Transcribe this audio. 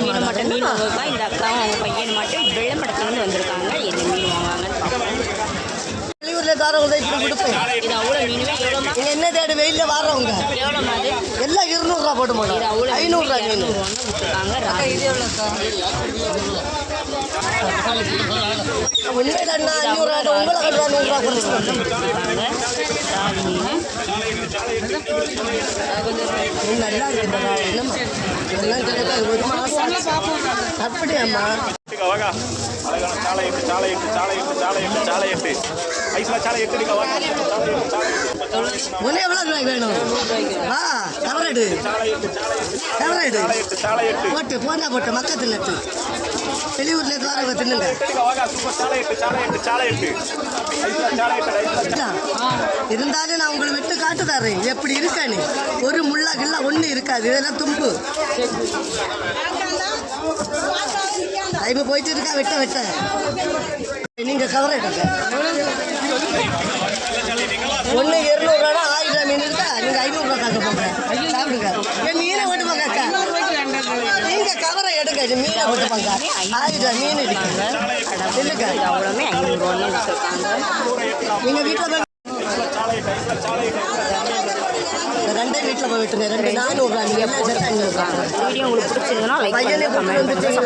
மீன் மட்டும் மீன் வாங்குவா. இந்த அக்காவும் அவங்க பையன் மட்டும் வெள்ளம்படத்துலேருந்து வந்திருக்காங்க. என்ன மீன் வாங்குவாங்கன்னு பார்ப்போம். வெளியூரில் தாரவங்க இப்படி கொடுப்பேன். இது அவ்வளோ மீனுமே எவ்வளோமா? நீங்கள் என்ன தேடி வெயிலில் வாரவங்க எவ்வளோமா? அது எல்லாம் 200 ரூபா போட்டு போகணும். இது அவ்வளோ 500 ரூபா மீன் கொடுத்துருக்காங்க. இது எவ்வளோக்கா? உண்மையில் என்ன 500 ரூபா உங்களை கட்டுவா 100 ரூபா குறைச்சி நல்லா இருக்கு. என்னம்மா எல்லாம் கிடைக்காது. ஒரு மாதம் அப்படியாம்மா? ஒன்னே எவ்வளோ ரூபாய் வேணும்? வா கவரடு போட்டு போனா போட்டு மக்கத்து நட்டு வெளியூர்ல துவாரங்க தின்னுங்க. இருந்தாலும் நான் உங்களுக்கு விட்டு காட்டு தரேன் எப்படி இருக்கானு. ஒரு முள்ளா கில்லா ஒண்ணு இருக்காது. இதெல்லாம் தும்பு டைம் போயிட்டு இருக்கா. வெட்ட நீங்க கவரேட்டுங்க. ஒன்று 200 ரூபா 1000 ரூபா மீன் இருக்கா? நீங்க 500 ரூபா காக்க போங்க. சாப்பிடுங்க. என் மீனை ஓட்டு போங்க அக்கா. நீங்க கவரை எடுங்க. மீனை ஓட்டு போங்க. 1000 ரூபா மீன் இருக்குங்க. இல்லைக்கா அவ்வளோமே 500 ரூபான்னு வச்சுருக்காங்க. நீங்க வீட்டில் போய் 2 வீட்டில் போய் விட்டுங்க. 2 400 ரூபா. நீங்கள் வீடியோ உங்களுக்கு பிடிச்சிருந்தனா லைக் பண்ணுங்க, கமெண்ட் பண்ணுங்க.